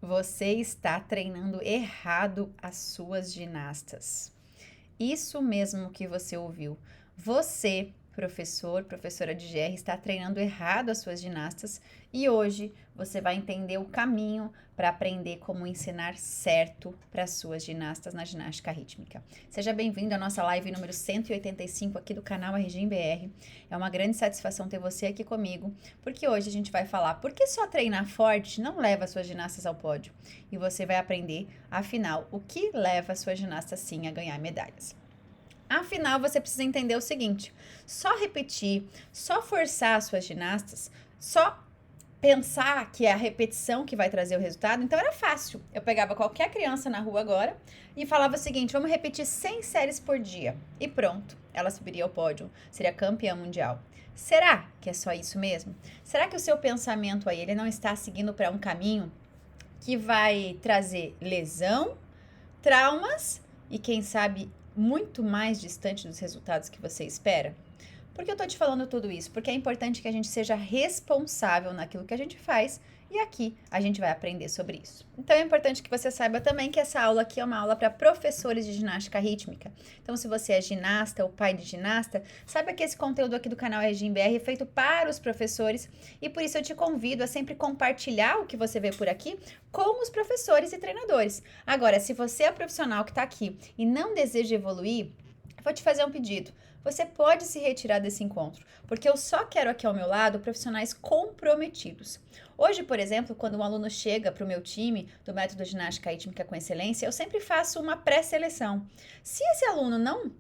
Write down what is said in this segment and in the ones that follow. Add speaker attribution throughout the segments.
Speaker 1: Você está treinando errado as suas ginastas. Isso mesmo que você ouviu. Você, professor, professora de GR, está treinando errado as suas ginastas e hoje você vai entender o caminho para aprender como ensinar certo para as suas ginastas na ginástica rítmica. Seja bem-vindo à nossa live número 185 aqui do canal Regime BR. É uma grande satisfação ter você aqui comigo, porque hoje a gente vai falar por que só treinar forte não leva as suas ginastas ao pódio. E você vai aprender, afinal, o que leva a sua ginasta sim a ganhar medalhas. Afinal, você precisa entender o seguinte: só repetir, só forçar as suas ginastas, só pensar que é a repetição que vai trazer o resultado, então era fácil. Eu pegava qualquer criança na rua agora e falava o seguinte: vamos repetir 100 séries por dia. E pronto, ela subiria ao pódio, seria campeã mundial. Será que é só isso mesmo? Será que o seu pensamento aí ele não está seguindo para um caminho que vai trazer lesão, traumas e quem sabe muito mais distante dos resultados que você espera? Por que eu tô te falando tudo isso? Porque é importante que a gente seja responsável naquilo que a gente faz e aqui a gente vai aprender sobre isso. Então é importante que você saiba também que essa aula aqui é uma aula para professores de ginástica rítmica. Então se você é ginasta ou pai de ginasta, saiba que esse conteúdo aqui do canal Regime BR é feito para os professores e por isso eu te convido a sempre compartilhar o que você vê por aqui com os professores e treinadores. Agora, se você é profissional que está aqui e não deseja evoluir, vou te fazer um pedido. Você pode se retirar desse encontro, porque eu só quero aqui ao meu lado profissionais comprometidos. Hoje, por exemplo, quando um aluno chega para o meu time do método ginástica rítmica com excelência, eu sempre faço uma pré-seleção. Se esse aluno não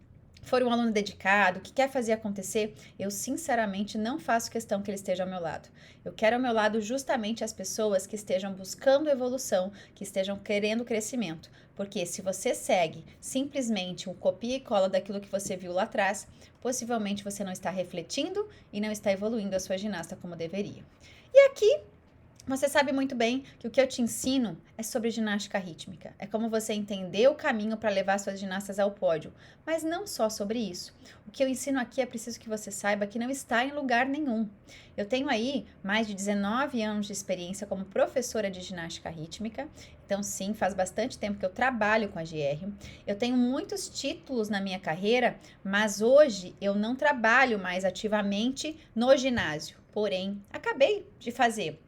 Speaker 1: for um aluno dedicado, que quer fazer acontecer, eu sinceramente não faço questão que ele esteja ao meu lado. Eu quero ao meu lado justamente as pessoas que estejam buscando evolução, que estejam querendo crescimento. Porque se você segue simplesmente um copia e cola daquilo que você viu lá atrás, possivelmente você não está refletindo e não está evoluindo a sua ginasta como deveria. E aqui você sabe muito bem que o que eu te ensino é sobre ginástica rítmica. É como você entender o caminho para levar suas ginastas ao pódio. Mas não só sobre isso. O que eu ensino aqui é preciso que você saiba que não está em lugar nenhum. Eu tenho aí mais de 19 anos de experiência como professora de ginástica rítmica. Então, sim, faz bastante tempo que eu trabalho com a GR. Eu tenho muitos títulos na minha carreira, mas hoje eu não trabalho mais ativamente no ginásio. Porém, acabei de fazer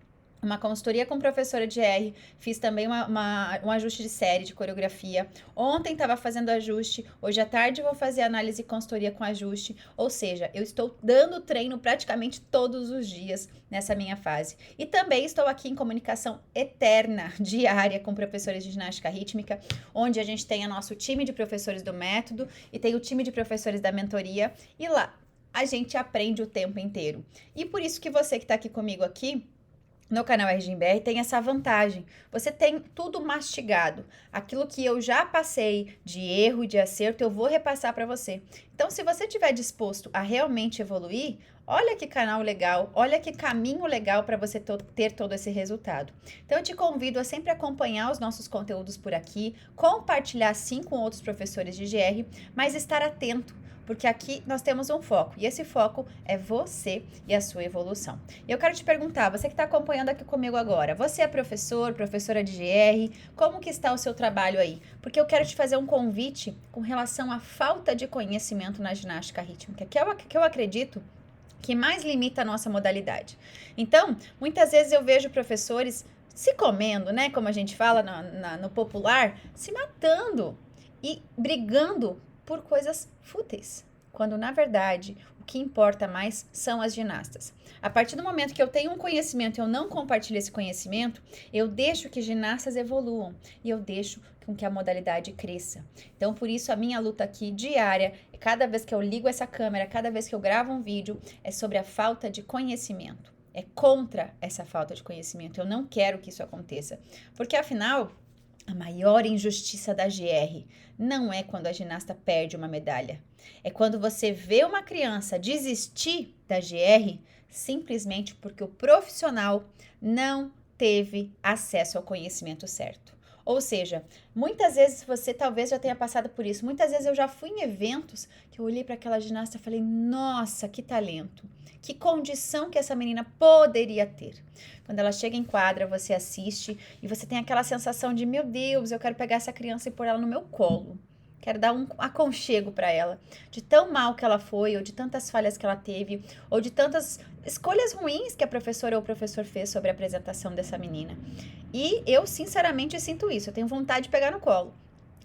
Speaker 1: uma consultoria com professora de R, fiz também um ajuste de série, de coreografia. Ontem estava fazendo ajuste, hoje à tarde vou fazer análise e consultoria com ajuste. Ou seja, eu estou dando treino praticamente todos os dias nessa minha fase. E também estou aqui em comunicação eterna, diária, com professores de ginástica rítmica, onde a gente tem o nosso time de professores do método e tem o time de professores da mentoria. E lá a gente aprende o tempo inteiro. E por isso que você que está aqui comigo aqui, no canal RGBR tem essa vantagem, você tem tudo mastigado, aquilo que eu já passei de erro e de acerto eu vou repassar para você. Então se você estiver disposto a realmente evoluir, olha que canal legal, olha que caminho legal para você ter todo esse resultado. Então eu te convido a sempre acompanhar os nossos conteúdos por aqui, compartilhar sim com outros professores de GR, mas estar atento, porque aqui nós temos um foco, e esse foco é você e a sua evolução. E eu quero te perguntar, você que está acompanhando aqui comigo agora, você é professor, professora de GR, como que está o seu trabalho aí? Porque eu quero te fazer um convite com relação à falta de conhecimento na ginástica rítmica, que eu acredito que mais limita a nossa modalidade. Então, muitas vezes eu vejo professores se comendo, né, como a gente fala no popular, se matando e brigando por coisas fúteis, quando na verdade o que importa mais são as ginastas. A partir do momento que eu tenho um conhecimento e eu não compartilho esse conhecimento, eu deixo que ginastas evoluam e eu deixo com que a modalidade cresça. Então, por isso a minha luta aqui diária, cada vez que eu ligo essa câmera, cada vez que eu gravo um vídeo, é sobre a falta de conhecimento. É contra essa falta de conhecimento. Eu não quero que isso aconteça, porque afinal a maior injustiça da GR não é quando a ginasta perde uma medalha. É quando você vê uma criança desistir da GR simplesmente porque o profissional não teve acesso ao conhecimento certo. Ou seja, muitas vezes você talvez já tenha passado por isso. Muitas vezes eu já fui em eventos que eu olhei para aquela ginasta e falei: nossa, que talento, que condição que essa menina poderia ter. Quando ela chega em quadra, você assiste e você tem aquela sensação de: meu Deus, eu quero pegar essa criança e pôr ela no meu colo. Quero dar um aconchego para ela, de tão mal que ela foi, ou de tantas falhas que ela teve, ou de tantas escolhas ruins que a professora ou o professor fez sobre a apresentação dessa menina. E eu, sinceramente, sinto isso. Eu tenho vontade de pegar no colo.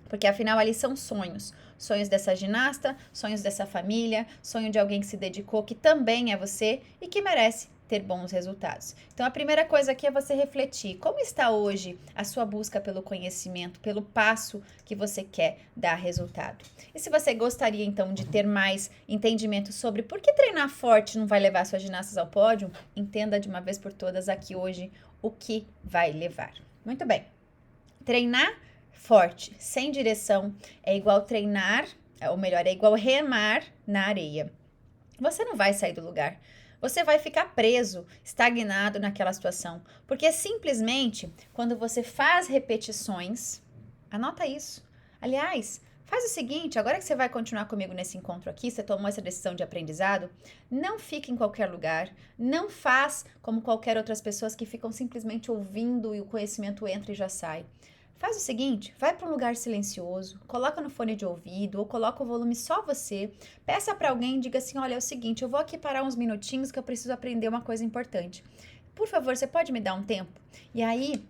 Speaker 1: Porque, afinal, ali são sonhos. Sonhos dessa ginasta, sonhos dessa família, sonho de alguém que se dedicou, que também é você e que merece ter bons resultados. Então, a primeira coisa aqui é você refletir. Como está hoje a sua busca pelo conhecimento, pelo passo que você quer dar resultado? E se você gostaria, então, de ter mais entendimento sobre por que treinar forte não vai levar suas ginastas ao pódio, entenda de uma vez por todas aqui hoje o que vai levar. Muito bem. Treinar forte, sem direção, é igual treinar, ou melhor, é igual remar na areia. Você não vai sair do lugar. Você vai ficar preso, estagnado naquela situação. Porque simplesmente, quando você faz repetições, anota isso. Aliás, faz o seguinte, agora que você vai continuar comigo nesse encontro aqui, você tomou essa decisão de aprendizado, não fique em qualquer lugar, não faz como qualquer outras pessoas que ficam simplesmente ouvindo e o conhecimento entra e já sai. Faz o seguinte, vai para um lugar silencioso, coloca no fone de ouvido ou coloca o volume só você, peça para alguém e diga assim, olha, é o seguinte, eu vou aqui parar uns minutinhos que eu preciso aprender uma coisa importante. Por favor, você pode me dar um tempo? E aí,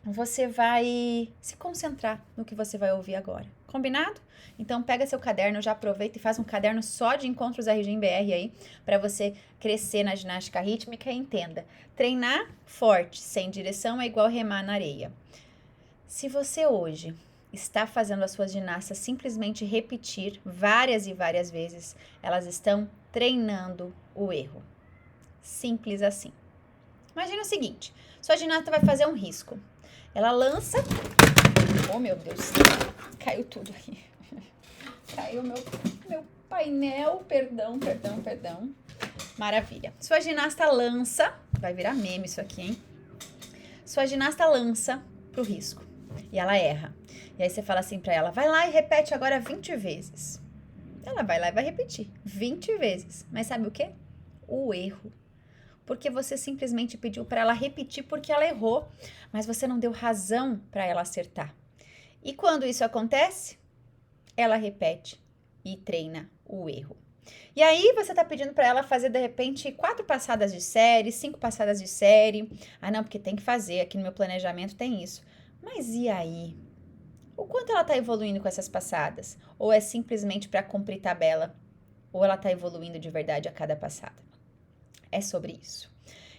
Speaker 1: você vai se concentrar no que você vai ouvir agora. Combinado? Então, pega seu caderno, já aproveita e faz um caderno só de encontros RG em BR aí, para você crescer na ginástica rítmica e entenda. Treinar forte, sem direção, é igual remar na areia. Se você hoje está fazendo as suas ginastas simplesmente repetir várias e várias vezes, elas estão treinando o erro. Simples assim. Imagina o seguinte, sua ginasta vai fazer um risco. Ela lança... Oh, meu Deus, caiu tudo aqui. Caiu meu painel, perdão. Maravilha. Sua ginasta lança... Vai virar meme isso aqui, hein? Sua ginasta lança pro risco. E ela erra. E aí você fala assim pra ela, vai lá e repete agora 20 vezes. Ela vai lá e vai repetir 20 vezes. Mas sabe o quê? O erro. Porque você simplesmente pediu para ela repetir porque ela errou, mas você não deu razão para ela acertar. E quando isso acontece, ela repete e treina o erro. E aí você tá pedindo para ela fazer de repente 4 passadas de série, 5 passadas de série. Ah, não, porque tem que fazer, aqui no meu planejamento tem isso. Mas e aí? O quanto ela está evoluindo com essas passadas? Ou é simplesmente para cumprir tabela? Ou ela está evoluindo de verdade a cada passada? É sobre isso.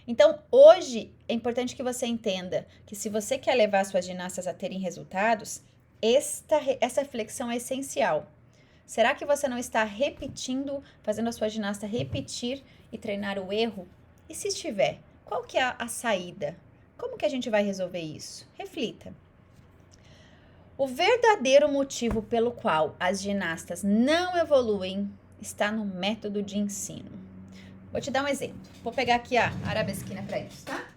Speaker 1: Então, hoje, é importante que você entenda que se você quer levar suas ginastas a terem resultados, essa reflexão é essencial. Será que você não está repetindo, fazendo a sua ginasta repetir e treinar o erro? E se estiver, qual que é a saída? Como que a gente vai resolver isso? Reflita. O verdadeiro motivo pelo qual as ginastas não evoluem está no método de ensino. Vou te dar um exemplo. Vou pegar aqui a arabesquina para isso, tá?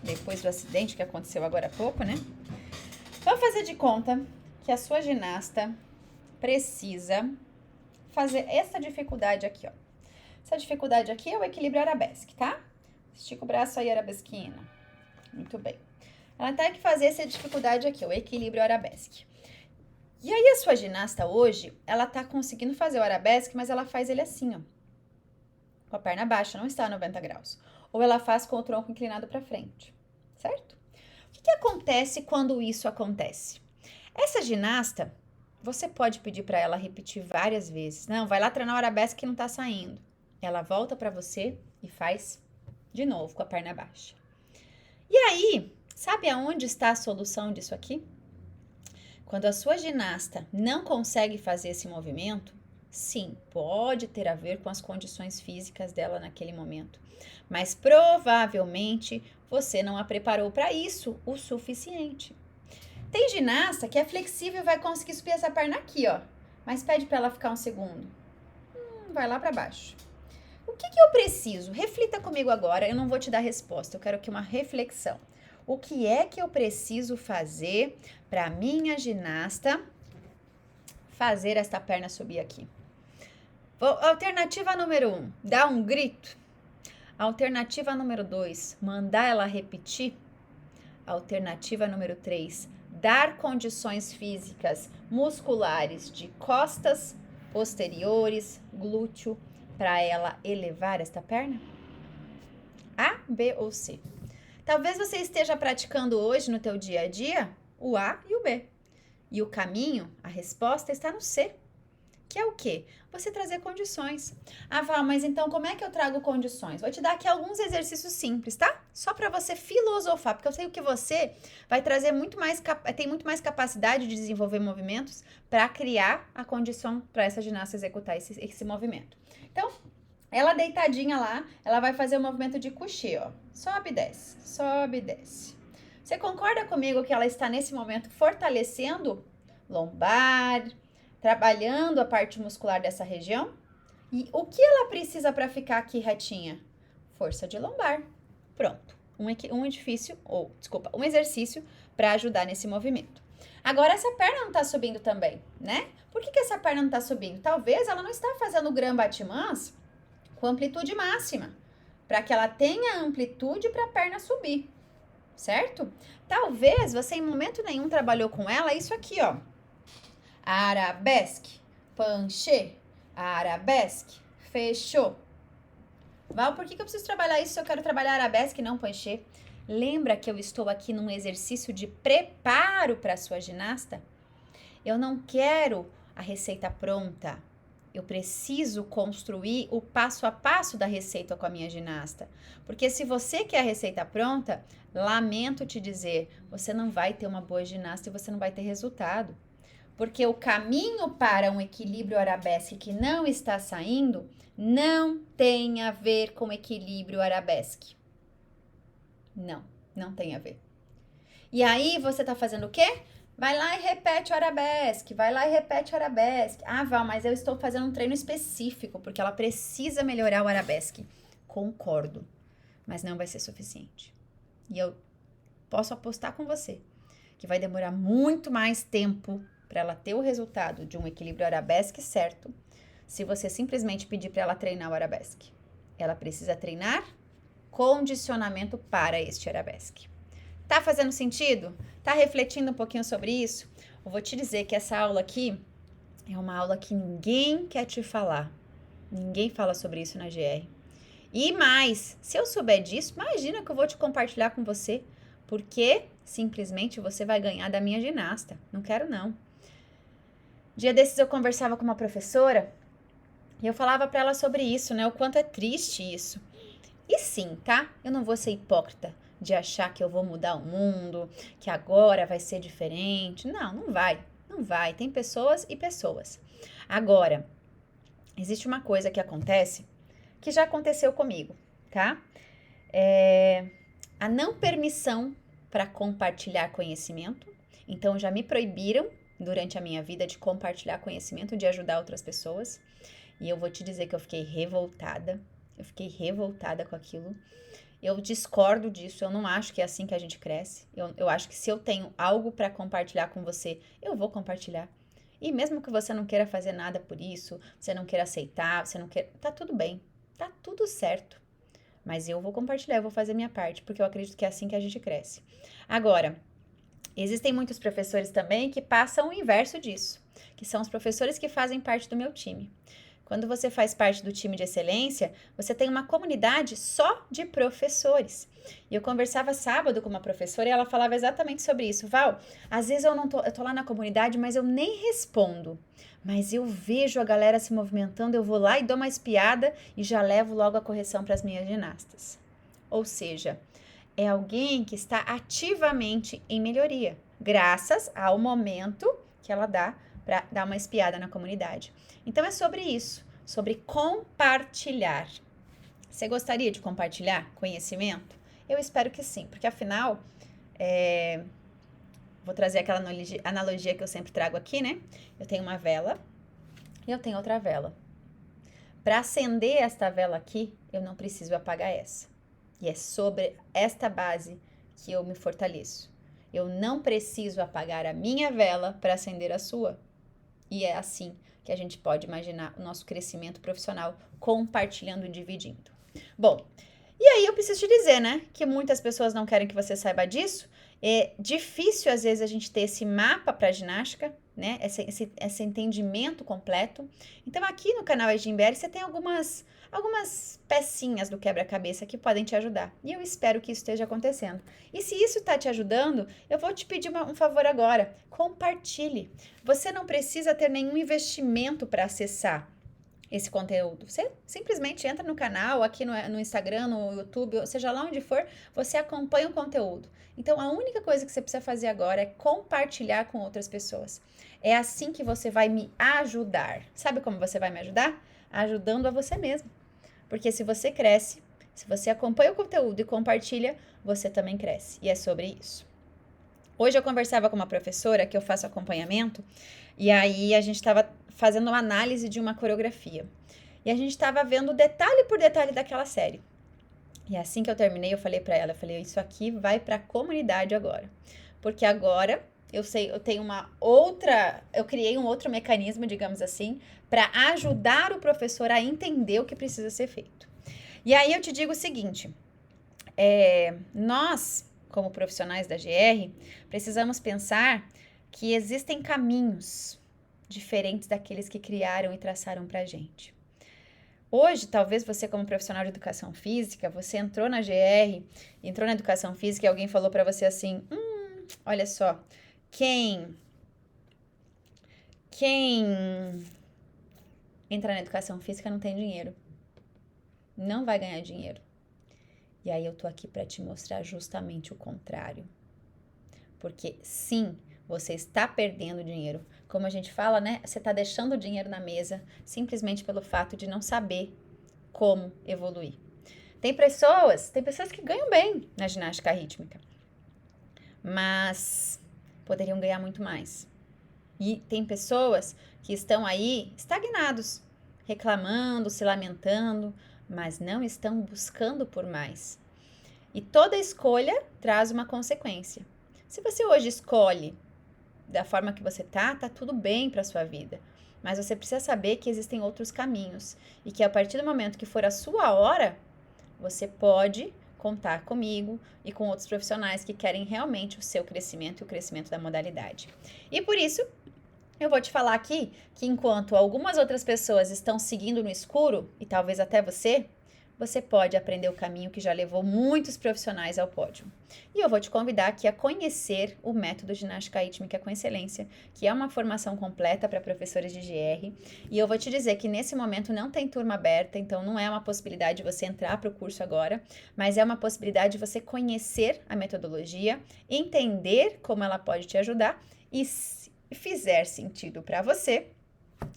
Speaker 1: Depois do acidente que aconteceu agora há pouco, né? Vamos fazer de conta que a sua ginasta precisa fazer essa dificuldade aqui, ó. Essa dificuldade aqui é o equilíbrio arabesque, tá? Estica o braço aí, arabesquina. Muito bem. Ela tem que fazer essa dificuldade aqui, o equilíbrio arabesque. E aí a sua ginasta hoje, ela tá conseguindo fazer o arabesque, mas ela faz ele assim, ó. Com a perna baixa, não está a 90 graus. Ou ela faz com o tronco inclinado para frente, certo? O que acontece quando isso acontece? Essa ginasta, você pode pedir para ela repetir várias vezes. Não, vai lá treinar o arabesque que não tá saindo. Ela volta para você e faz de novo com a perna baixa. E aí, sabe aonde está a solução disso aqui? Quando a sua ginasta não consegue fazer esse movimento, sim, pode ter a ver com as condições físicas dela naquele momento. Mas provavelmente você não a preparou para isso o suficiente. Tem ginasta que é flexível e vai conseguir subir essa perna aqui, ó. Mas pede para ela ficar um segundo. Vai lá para baixo. O que eu preciso? Reflita comigo agora, eu não vou te dar resposta, eu quero aqui uma reflexão. O que é que eu preciso fazer para minha ginasta fazer esta perna subir aqui? Alternativa número 1, dar um grito. Alternativa número 2, mandar ela repetir. Alternativa número 3, dar condições físicas musculares de costas, posteriores, glúteo, para ela elevar esta perna? A, B ou C? Talvez você esteja praticando hoje no teu dia a dia o A e o B. E o caminho, a resposta está no C. Que é o quê? Você trazer condições. Ah, Val, mas então como é que eu trago condições? Vou te dar aqui alguns exercícios simples, tá? Só para você filosofar, porque eu sei que você vai trazer tem muito mais capacidade de desenvolver movimentos para criar a condição para essa ginasta executar esse movimento. Então, ela deitadinha lá, ela vai fazer o movimento de couché, ó. Sobe e desce, sobe e desce. Você concorda comigo que ela está nesse momento fortalecendo lombar, trabalhando a parte muscular dessa região? E o que ela precisa para ficar aqui retinha? Força de lombar. Pronto. Um exercício para ajudar nesse movimento. Agora, essa perna não está subindo também, né? Por que essa perna não está subindo? Talvez ela não está fazendo o Grand Battements com amplitude máxima, para que ela tenha amplitude para a perna subir, certo? Talvez você em momento nenhum trabalhou com ela isso aqui, ó. Arabesque, penché, arabesque, fechou. Val, por que eu preciso trabalhar isso se eu quero trabalhar arabesque e não penché? Lembra que eu estou aqui num exercício de preparo para a sua ginasta? Eu não quero a receita pronta. Eu preciso construir o passo a passo da receita com a minha ginasta. Porque se você quer a receita pronta, lamento te dizer, você não vai ter uma boa ginasta e você não vai ter resultado. Porque o caminho para um equilíbrio arabesque que não está saindo não tem a ver com equilíbrio arabesque. Não tem a ver. E aí você tá fazendo o quê? Vai lá e repete o arabesque, vai lá e repete o arabesque. Ah, Val, mas eu estou fazendo um treino específico, porque ela precisa melhorar o arabesque. Concordo, mas não vai ser suficiente. E eu posso apostar com você que vai demorar muito mais tempo para ela ter o resultado de um equilíbrio arabesque certo, se você simplesmente pedir para ela treinar o arabesque. Ela precisa treinar condicionamento para este arabesque. Tá fazendo sentido? Tá refletindo um pouquinho sobre isso? Eu vou te dizer que essa aula aqui é uma aula que ninguém quer te falar. Ninguém fala sobre isso na GR. E mais, se eu souber disso, imagina que eu vou te compartilhar com você, porque simplesmente você vai ganhar da minha ginasta. Não quero, não. Dia desses eu conversava com uma professora e eu falava para ela sobre isso, né? O quanto é triste isso. E sim, tá? Eu não vou ser hipócrita de achar que eu vou mudar o mundo, que agora vai ser diferente. Não vai. Não vai. Tem pessoas e pessoas. Agora, existe uma coisa que acontece que já aconteceu comigo, tá? A não permissão para compartilhar conhecimento. Então, já me proibiram durante a minha vida de compartilhar conhecimento, de ajudar outras pessoas. E eu vou te dizer que eu fiquei revoltada. Eu fiquei revoltada com aquilo. Eu discordo disso, eu não acho que é assim que a gente cresce. Eu acho que se eu tenho algo para compartilhar com você, eu vou compartilhar. E mesmo que você não queira fazer nada por isso, você não queira aceitar, você não queira... Tá tudo bem, tá tudo certo. Mas eu vou compartilhar, eu vou fazer minha parte, porque eu acredito que é assim que a gente cresce. Agora, existem muitos professores também que passam o inverso disso, que são os professores que fazem parte do meu time. Quando você faz parte do time de excelência, você tem uma comunidade só de professores. E eu conversava sábado com uma professora e ela falava exatamente sobre isso. Val, às vezes eu tô lá na comunidade, mas eu nem respondo. Mas eu vejo a galera se movimentando, eu vou lá e dou uma espiada e já levo logo a correção para as minhas ginastas. Ou seja, é alguém que está ativamente em melhoria, graças ao momento que ela dá para dar uma espiada na comunidade. Então, é sobre isso, sobre compartilhar. Você gostaria de compartilhar conhecimento? Eu espero que sim, porque afinal, vou trazer aquela analogia que eu sempre trago aqui, né? Eu tenho uma vela e eu tenho outra vela. Para acender esta vela aqui, eu não preciso apagar essa. E é sobre esta base que eu me fortaleço. Eu não preciso apagar a minha vela para acender a sua. E é assim que a gente pode imaginar o nosso crescimento profissional, compartilhando e dividindo. Bom, e aí eu preciso te dizer, né, que muitas pessoas não querem que você saiba disso. É difícil, às vezes, a gente ter esse mapa para ginástica, né, esse entendimento completo. Então, aqui no canal Edinberg, você tem algumas pecinhas do quebra-cabeça que podem te ajudar. E eu espero que isso esteja acontecendo. E se isso está te ajudando, eu vou te pedir um favor agora. Compartilhe. Você não precisa ter nenhum investimento para acessar esse conteúdo. Você simplesmente entra no canal, aqui no Instagram, no YouTube, seja lá onde for, você acompanha o conteúdo. Então, a única coisa que você precisa fazer agora é compartilhar com outras pessoas. É assim que você vai me ajudar. Sabe como você vai me ajudar? Ajudando a você mesmo. Porque se você cresce, se você acompanha o conteúdo e compartilha, você também cresce. E é sobre isso. Hoje eu conversava com uma professora que eu faço acompanhamento, e aí a gente estava fazendo uma análise de uma coreografia. E a gente estava vendo detalhe por detalhe daquela série. E assim que eu terminei, eu falei para ela, isso aqui vai para a comunidade agora. Porque agora eu criei um outro mecanismo, digamos assim, para ajudar o professor a entender o que precisa ser feito. E aí eu te digo o seguinte, nós, como profissionais da GR, precisamos pensar que existem caminhos diferentes daqueles que criaram e traçaram para a gente. Hoje, talvez você, como profissional de educação física, você entrou na GR, entrou na educação física e alguém falou para você assim, olha só, quem entra na educação física não tem dinheiro, não vai ganhar dinheiro. E aí eu tô aqui para te mostrar justamente o contrário. Porque sim, você está perdendo dinheiro. Como a gente fala, né? Você está deixando o dinheiro na mesa simplesmente pelo fato de não saber como evoluir. Tem pessoas que ganham bem na ginástica rítmica, mas poderiam ganhar muito mais. E tem pessoas que estão aí estagnados, reclamando, se lamentando, mas não estão buscando por mais. E toda escolha traz uma consequência. Se você hoje escolhe da forma que você tá tudo bem para sua vida. Mas você precisa saber que existem outros caminhos e que a partir do momento que for a sua hora, você pode contar comigo e com outros profissionais que querem realmente o seu crescimento e o crescimento da modalidade. E por isso, eu vou te falar aqui que enquanto algumas outras pessoas estão seguindo no escuro, e talvez até você pode aprender o caminho que já levou muitos profissionais ao pódio. E eu vou te convidar aqui a conhecer o método Ginástica Rítmica com Excelência, que é uma formação completa para professores de GR. E eu vou te dizer que nesse momento não tem turma aberta, então não é uma possibilidade de você entrar para o curso agora, mas é uma possibilidade de você conhecer a metodologia, entender como ela pode te ajudar e, se fizer sentido para você,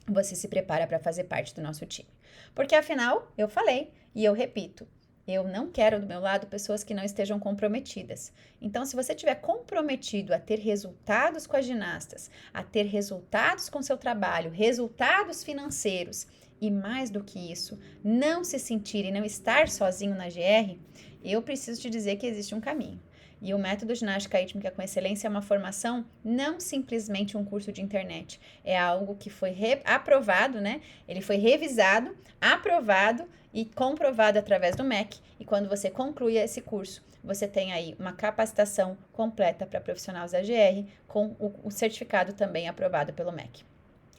Speaker 1: você se prepara para fazer parte do nosso time. Porque afinal, eu falei e eu repito, eu não quero do meu lado pessoas que não estejam comprometidas. Então, se você estiver comprometido a ter resultados com as ginastas, a ter resultados com seu trabalho, resultados financeiros e mais do que isso, não se sentir e não estar sozinho na GR, eu preciso te dizer que existe um caminho. E o método Ginástica Rítmica com Excelência é uma formação, não simplesmente um curso de internet. É algo que foi aprovado, né? Ele foi revisado, aprovado e comprovado através do MEC. E quando você conclui esse curso, você tem aí uma capacitação completa para profissionais da GR, com o certificado também aprovado pelo MEC.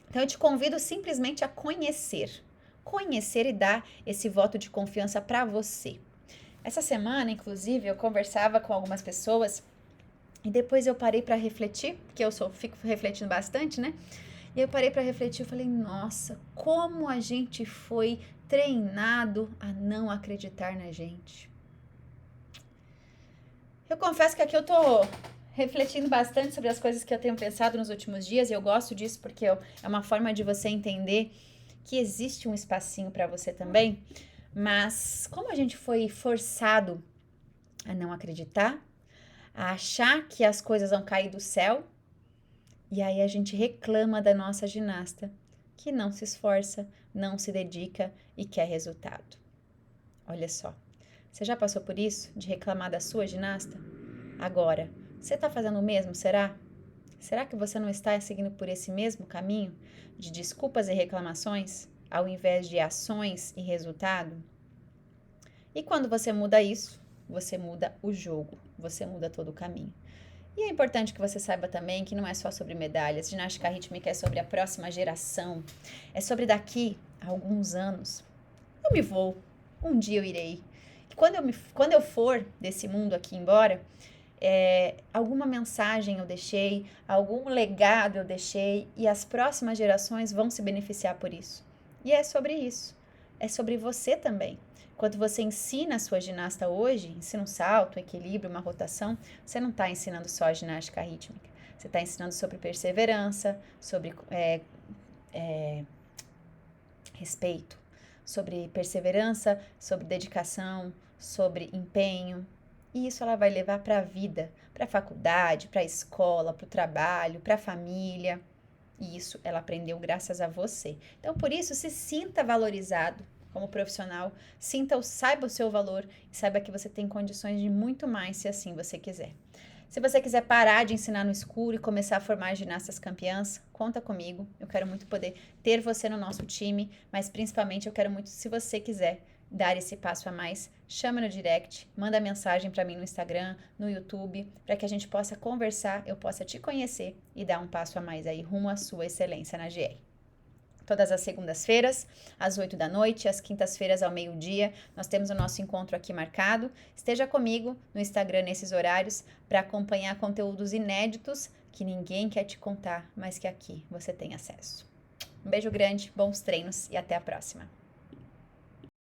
Speaker 1: Então, eu te convido simplesmente a conhecer e dar esse voto de confiança para você. Essa semana, inclusive, eu conversava com algumas pessoas e depois eu parei para refletir, porque eu fico refletindo bastante, né? E eu parei para refletir e falei, nossa, como a gente foi treinado a não acreditar na gente. Eu confesso que aqui eu tô refletindo bastante sobre as coisas que eu tenho pensado nos últimos dias e eu gosto disso porque é uma forma de você entender que existe um espacinho para você também. Mas como a gente foi forçado a não acreditar, a achar que as coisas vão cair do céu, e aí a gente reclama da nossa ginasta, que não se esforça não se dedica e quer resultado. Olha só, você já passou por isso, de reclamar da sua ginasta? Agora, você está fazendo o mesmo, será? Será que você não está seguindo por esse mesmo caminho de desculpas e reclamações, ao invés de ações e resultado? E quando você muda isso, você muda o jogo, você muda todo o caminho. E é importante que você saiba também que não é só sobre medalhas. Ginástica rítmica é sobre a próxima geração. É sobre daqui a alguns anos. Eu me vou. Um dia eu irei. E quando eu for desse mundo aqui embora, alguma mensagem eu deixei, algum legado eu deixei e as próximas gerações vão se beneficiar por isso. E é sobre isso. É sobre você também. Quando você ensina a sua ginasta hoje, ensina um salto, um equilíbrio, uma rotação, você não está ensinando só a ginástica rítmica. Você está ensinando sobre perseverança, sobre respeito, sobre perseverança, sobre dedicação, sobre empenho. E isso ela vai levar para a vida, para a faculdade, para a escola, para o trabalho, para a família. E isso ela aprendeu graças a você. Então, por isso, se sinta valorizado como profissional, saiba o seu valor e saiba que você tem condições de muito mais se assim você quiser. Se você quiser parar de ensinar no escuro e começar a formar ginastas campeãs, conta comigo. Eu quero muito poder ter você no nosso time, mas principalmente eu quero muito, se você quiser dar esse passo a mais, chama no direct, manda mensagem para mim no Instagram, no YouTube, para que a gente possa conversar, eu possa te conhecer e dar um passo a mais aí rumo à sua excelência na GR. Todas as segundas-feiras, às 8 da noite, às quintas-feiras, ao meio-dia, nós temos o nosso encontro aqui marcado. Esteja comigo no Instagram nesses horários para acompanhar conteúdos inéditos que ninguém quer te contar, mas que aqui você tem acesso. Um beijo grande, bons treinos e até a próxima!